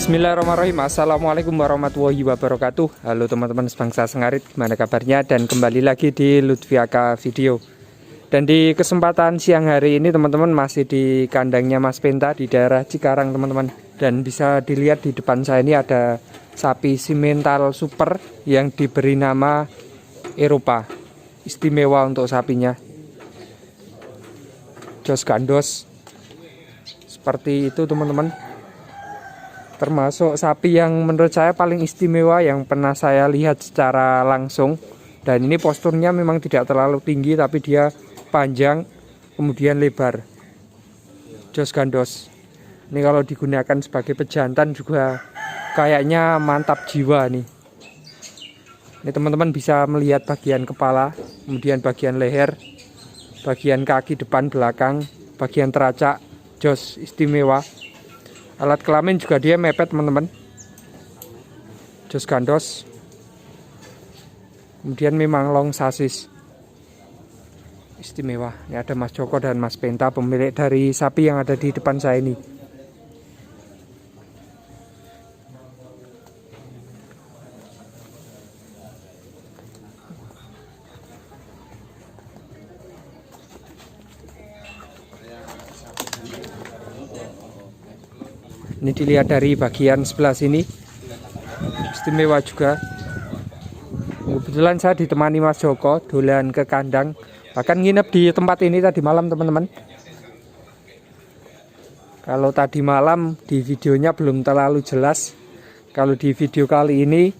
Bismillahirrahmanirrahim. Assalamualaikum warahmatullahi wabarakatuh. Halo teman-teman sebangsa Sengarit, gimana kabarnya? Dan kembali lagi di Lutfiaka Video. Dan di kesempatan siang hari ini teman-teman masih di kandangnya Mas Penta di daerah Cikarang teman-teman. Dan bisa dilihat di depan saya ini ada sapi simental super yang diberi nama Eropa. Istimewa untuk sapinya, jos gandos seperti itu teman-teman. Termasuk sapi yang menurut saya paling istimewa yang pernah saya lihat secara langsung. Dan ini posturnya memang tidak terlalu tinggi, tapi dia panjang kemudian lebar. Jos gandos ini kalau digunakan sebagai pejantan juga kayaknya mantap jiwa nih. Ini teman-teman bisa melihat bagian kepala, kemudian bagian leher, bagian kaki depan belakang, bagian teracak, jos istimewa. Alat kelamin juga dia mepet teman-teman. Jos gandos. Kemudian memang long sasis. Istimewa. Ini ada Mas Joko dan Mas Penta, pemilik dari sapi yang ada di depan saya ini. Ini dilihat dari bagian sebelah sini, istimewa juga. Kebetulan saya ditemani Mas Joko dolan ke kandang, bahkan nginep di tempat ini tadi malam teman-teman. Kalau tadi malam di videonya belum terlalu jelas, kalau di video kali ini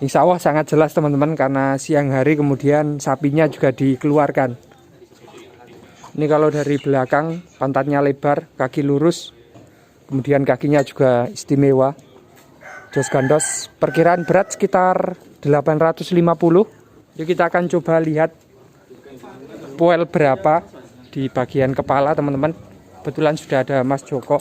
insya Allah sangat jelas teman-teman, karena siang hari kemudian sapinya juga dikeluarkan. Ini kalau dari belakang pantatnya lebar, kaki lurus, kemudian kakinya juga istimewa. Jos gandos perkiraan berat sekitar 850. Jadi kita akan coba lihat poel berapa di bagian kepala teman-teman. Kebetulan sudah ada Mas Joko.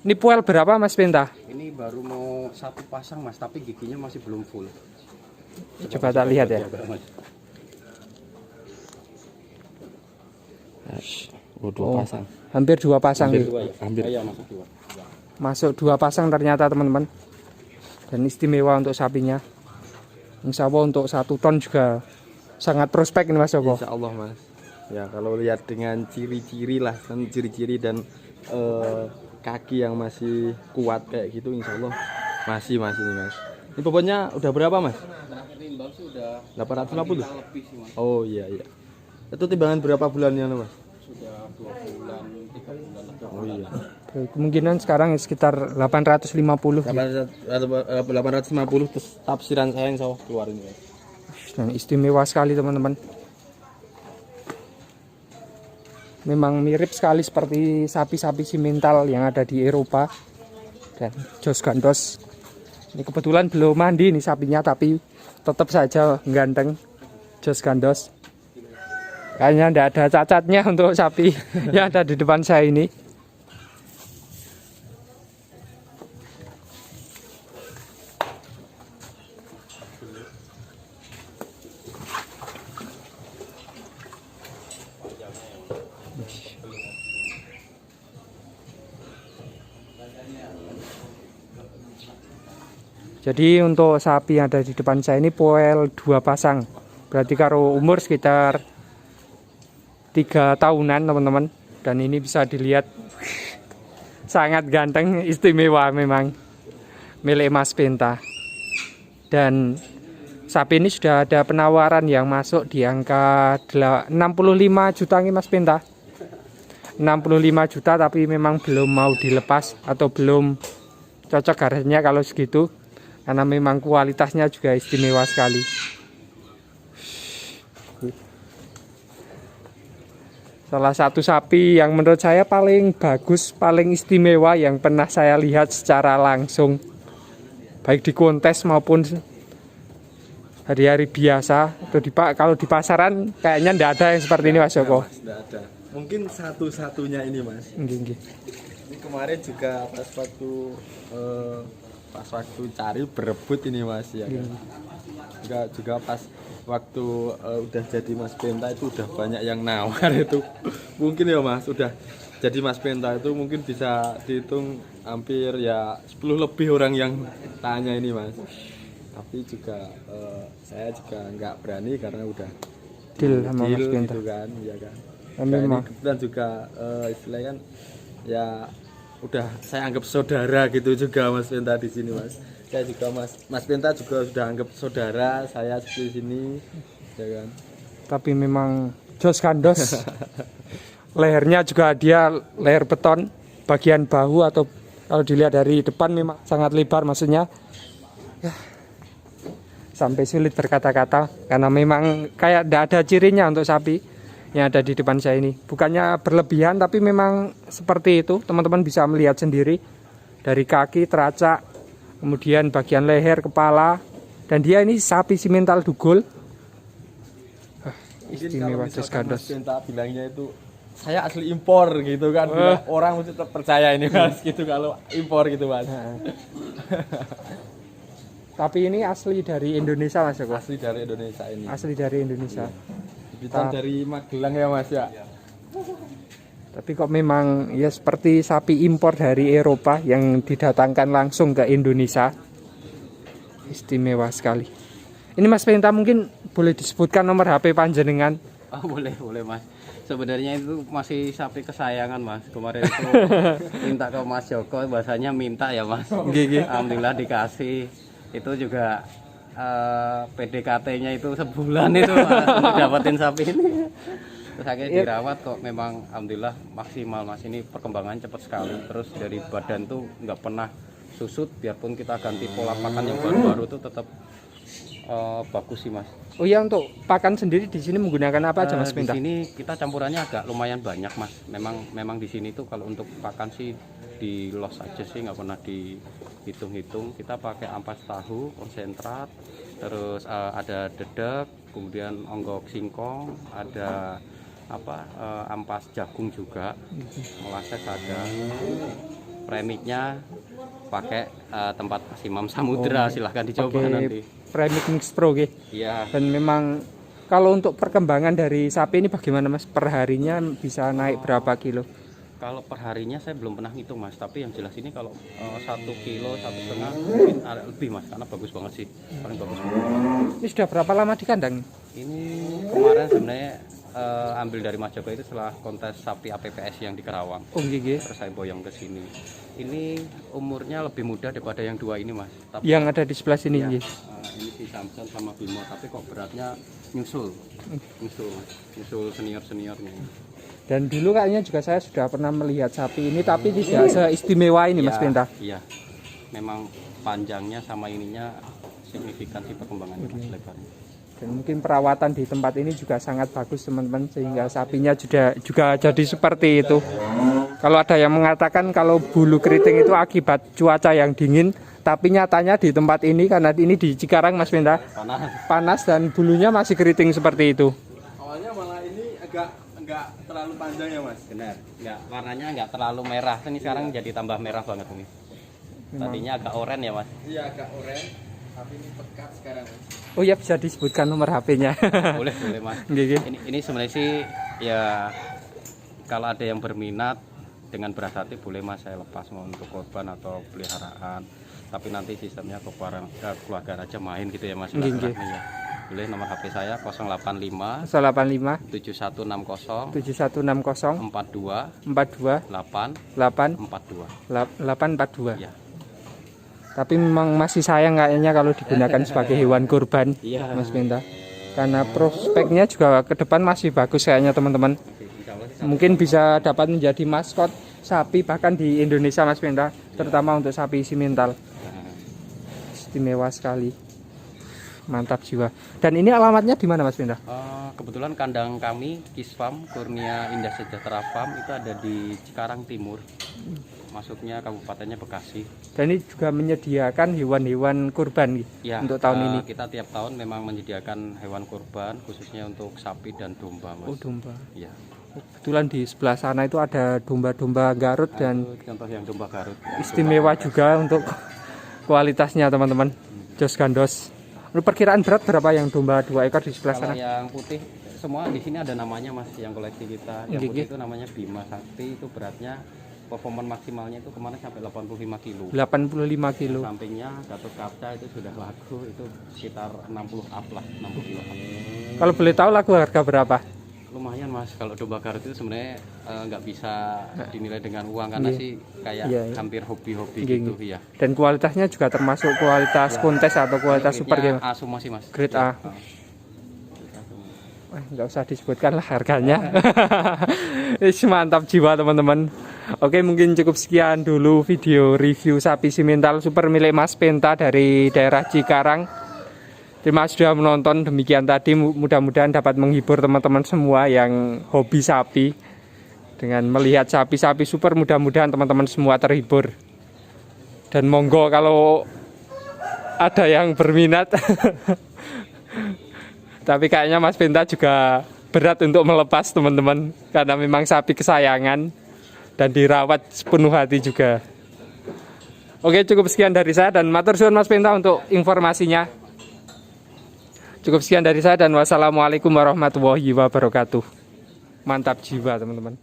Ini poel berapa Mas Penta? Ini baru mau satu pasang Mas, tapi giginya masih belum full. Coba kita lihat ya. Dua pasang. Hampir dua pasang. Hampir dua, ya? Hampir. Ya, masuk dua. Masuk dua pasang ternyata teman-teman. Dan istimewa untuk sapinya. Insya Allah untuk 1 ton juga sangat prospek ini Mas Joko. Insya Allah Mas. Ya kalau lihat dengan ciri-ciri lah, kan ciri-ciri dan kaki yang masih kuat kayak gitu, Insya Allah masih nih Mas. Ini bobotnya udah berapa Mas? Timbang sih udah 850. Lebih sih Mas. Oh iya. Itu timbangan berapa bulannya Mas? Sudah 2 bulan, 3 bulan. Oh iya. Kemungkinan sekarang sekitar 850. 850 terus tafsiran saya yang saya keluarin ya. Dan istimewa sekali teman-teman. Memang mirip sekali seperti sapi-sapi simental yang ada di Eropa. Dan jos gandos. Ini kebetulan belum mandi nih sapinya, tapi tetap saja ganteng. Jos gandos. Kayaknya tidak ada cacatnya untuk sapi yang ada di depan saya ini. Jadi untuk sapi yang ada di depan saya ini poel 2 pasang. Berarti kalau umur sekitar 3 tahunan teman-teman. Dan ini bisa dilihat sangat ganteng, istimewa memang, milik Mas Penta. Dan sapi ini sudah ada penawaran yang masuk di angka 65 juta nih Mas Penta. 65 juta tapi memang belum mau dilepas atau belum cocok harganya kalau segitu, karena memang kualitasnya juga istimewa sekali. Salah satu sapi yang menurut saya paling bagus, paling istimewa yang pernah saya lihat secara langsung, baik di kontes maupun hari-hari biasa. Atau kalau di pasaran kayaknya tidak ada yang seperti ini Mas Joko. Tidak ada. Mungkin satu-satunya ini Mas. Ini kemarin juga pas waktu cari berebut ini Mas ya. Juga pas waktu udah jadi Mas Penta itu udah banyak yang nawar itu. Mungkin ya Mas, udah Jadi Mas Penta itu mungkin bisa dihitung hampir ya 10 lebih orang yang tanya ini Mas. Tapi juga saya juga nggak berani karena udah Deal sama Mas Penta. gitu kan, ya kan. Dan Nah, ini memang kebetulan juga istilahnya kan ya udah saya anggap saudara gitu juga Mas Penta di sini Mas. Saya juga Mas Penta juga sudah anggap saudara saya di sini, ya kan. tapi memang jos kandos. Lehernya juga dia leher beton, bagian bahu atau kalau dilihat dari depan memang sangat lebar, maksudnya ya, sampai sulit berkata-kata karena memang kayak tidak ada cirinya untuk sapi yang ada di depan saya ini. Bukannya berlebihan tapi memang seperti itu, teman-teman bisa melihat sendiri dari kaki, teracak, kemudian bagian leher, kepala, dan dia ini sapi simental dugul. Istimewa jos kandos. Mas Penta bilangnya itu saya asli impor gitu kan. Orang mesti tetap percaya ini Mas gitu kalau impor gitu Mas. Tapi ini asli dari Indonesia Mas Joko. Asli dari Indonesia ini. Asli dari Indonesia. Bibitan dari Magelang ya Mas ya. Tapi kok memang ya seperti sapi impor dari Eropa yang didatangkan langsung ke Indonesia. Istimewa sekali. Ini Mas Penta mungkin boleh disebutkan nomor HP panjenengan. Oh, boleh Mas. Sebenarnya itu masih sapi kesayangan Mas. Kemarin itu minta ke Mas Joko, bahasanya minta ya Mas. Alhamdulillah dikasih. Itu juga PDKT-nya itu sebulan itu Mas, untuk dapetin sapi ini. Terus akhirnya dirawat kok memang alhamdulillah maksimal Mas. Ini perkembangan cepat sekali. Terus dari badan tuh nggak pernah susut, biarpun kita ganti pola pakan yang baru-baru tuh tetap bagus sih Mas. Oh iya, untuk pakan sendiri di sini menggunakan apa aja Mas Penta? Di sini kita campurannya agak lumayan banyak Mas. Memang di sini tuh kalau untuk pakan sih di los aja sih, nggak pernah dihitung-hitung. Kita pakai ampas tahu konsentrat, terus ada dedek, kemudian onggok singkong, ada ampas jagung juga, molases ada. Premiknya pakai tempat Simam Samudra, silahkan dicoba nanti. Premix Mix Pro gitu. Iya. Dan memang kalau untuk perkembangan dari sapi ini bagaimana Mas? Perharinya bisa naik berapa kilo? Kalau perharinya saya belum pernah ngitung Mas, tapi yang jelas ini kalau 1 kilo 1,5 mungkin ada lebih Mas, karena bagus banget sih, paling bagus banget. Ini sudah berapa lama di kandang? Ini kemarin sebenarnya ambil dari Mas Joko itu setelah kontes sapi APPS yang di Karawang. Oh gigi. Terus saya boyong ke sini. Ini umurnya lebih muda daripada yang dua ini Mas. Tapi Yang ada di sebelah sini. ya, Gigi. ini si Samson sama Bimo, tapi kok beratnya nyusul senior nih. Dan dulu kayaknya juga saya sudah pernah melihat sapi ini, tapi tidak seistimewa ini Mas Penta. Iya, memang panjangnya sama ininya signifikan sih perkembangannya Mas, lebarnya. Dan mungkin perawatan di tempat ini juga sangat bagus teman-teman, sehingga sapinya juga jadi seperti itu. Kalau ada yang mengatakan kalau bulu keriting itu akibat cuaca yang dingin, tapi nyatanya di tempat ini, karena ini di Cikarang Mas Penta, panas dan bulunya masih keriting seperti itu. Awalnya malah ini enggak terlalu panjang ya Mas. Benar, warnanya nggak terlalu merah. Ini sekarang jadi tambah merah banget ini. Tadinya agak oranye ya Mas. Iya agak oranye, tapi ini pekat sekarang Mas. Oh ya, bisa disebutkan nomor HP-nya. boleh Mas. Gigi. Ini sebenarnya sih ya kalau ada yang berminat dengan beras hati boleh Mas, saya lepas mau untuk korban atau peliharaan. Tapi nanti sistemnya keluarga aja main gitu ya Mas. Gigi. Ya. Boleh, nomor HP saya 085 085 7160 7160 42 42 8 8 42. 842. Ya. Tapi memang masih sayang kayaknya kalau digunakan sebagai hewan kurban, Iya. Mas Penta. Karena prospeknya juga ke depan masih bagus kayaknya teman-teman. Mungkin bisa dapat menjadi maskot sapi bahkan di Indonesia Mas Penta, terutama untuk sapi simental. Istimewa sekali. Mantap jiwa. Dan ini alamatnya di mana Mas Penta? Kebetulan kandang kami Kisfarm Kurnia Indah Sejahtera Farm itu ada di Cikarang Timur. Masuknya kabupatennya Bekasi. Dan ini juga menyediakan hewan-hewan kurban Ya, untuk tahun ini. Kita tiap tahun memang menyediakan hewan kurban khususnya untuk sapi dan domba Mas. Oh, domba. Ya. Kebetulan di sebelah sana itu ada domba-domba Garut dan Itu contoh yang domba Garut. istimewa juga untuk kualitasnya teman-teman. Jos gandos. Menurut perkiraan berat berapa yang domba 2 ekor di sebelah Kalau sana? yang putih semua di sini ada namanya mas, yang koleksi kita. Yang Gigi. putih itu namanya Bima Sakti, itu beratnya performa maksimalnya itu kemarin sampai 85 kilo. 85 kilo. Sampingnya Gatot Kaca itu sudah laku, itu sekitar 60 up lah, 60 kilo up. Kalau boleh tahu laku harga berapa? Lumayan mas, kalau domba Garut itu sebenarnya nggak bisa dinilai dengan uang karena Iya. sih kayak Iya, iya. hampir hobi-hobi Iya, gitu ya. Dan kualitasnya juga termasuk kualitas kontes atau kualitas super Grade-nya game. A semua sih mas. Grade Ya, A. Nggak usah disebutkan lah harganya. Mantap jiwa teman-teman. Oke, mungkin cukup sekian dulu video review sapi simental super milik Mas Penta dari daerah Cikarang. Terima kasih sudah menonton. Demikian tadi, mudah-mudahan dapat menghibur teman-teman semua yang hobi sapi. Dengan melihat sapi-sapi super, mudah-mudahan teman-teman semua terhibur. Dan monggo kalau ada yang berminat. Tapi kayaknya Mas Penta juga berat untuk melepas teman-teman, karena memang sapi kesayangan dan dirawat sepenuh hati juga. Oke, cukup sekian dari saya dan matur suwun Mas Penta untuk informasinya. Cukup sekian dari saya dan wassalamualaikum warahmatullahi wabarakatuh. Mantap jiwa teman-teman.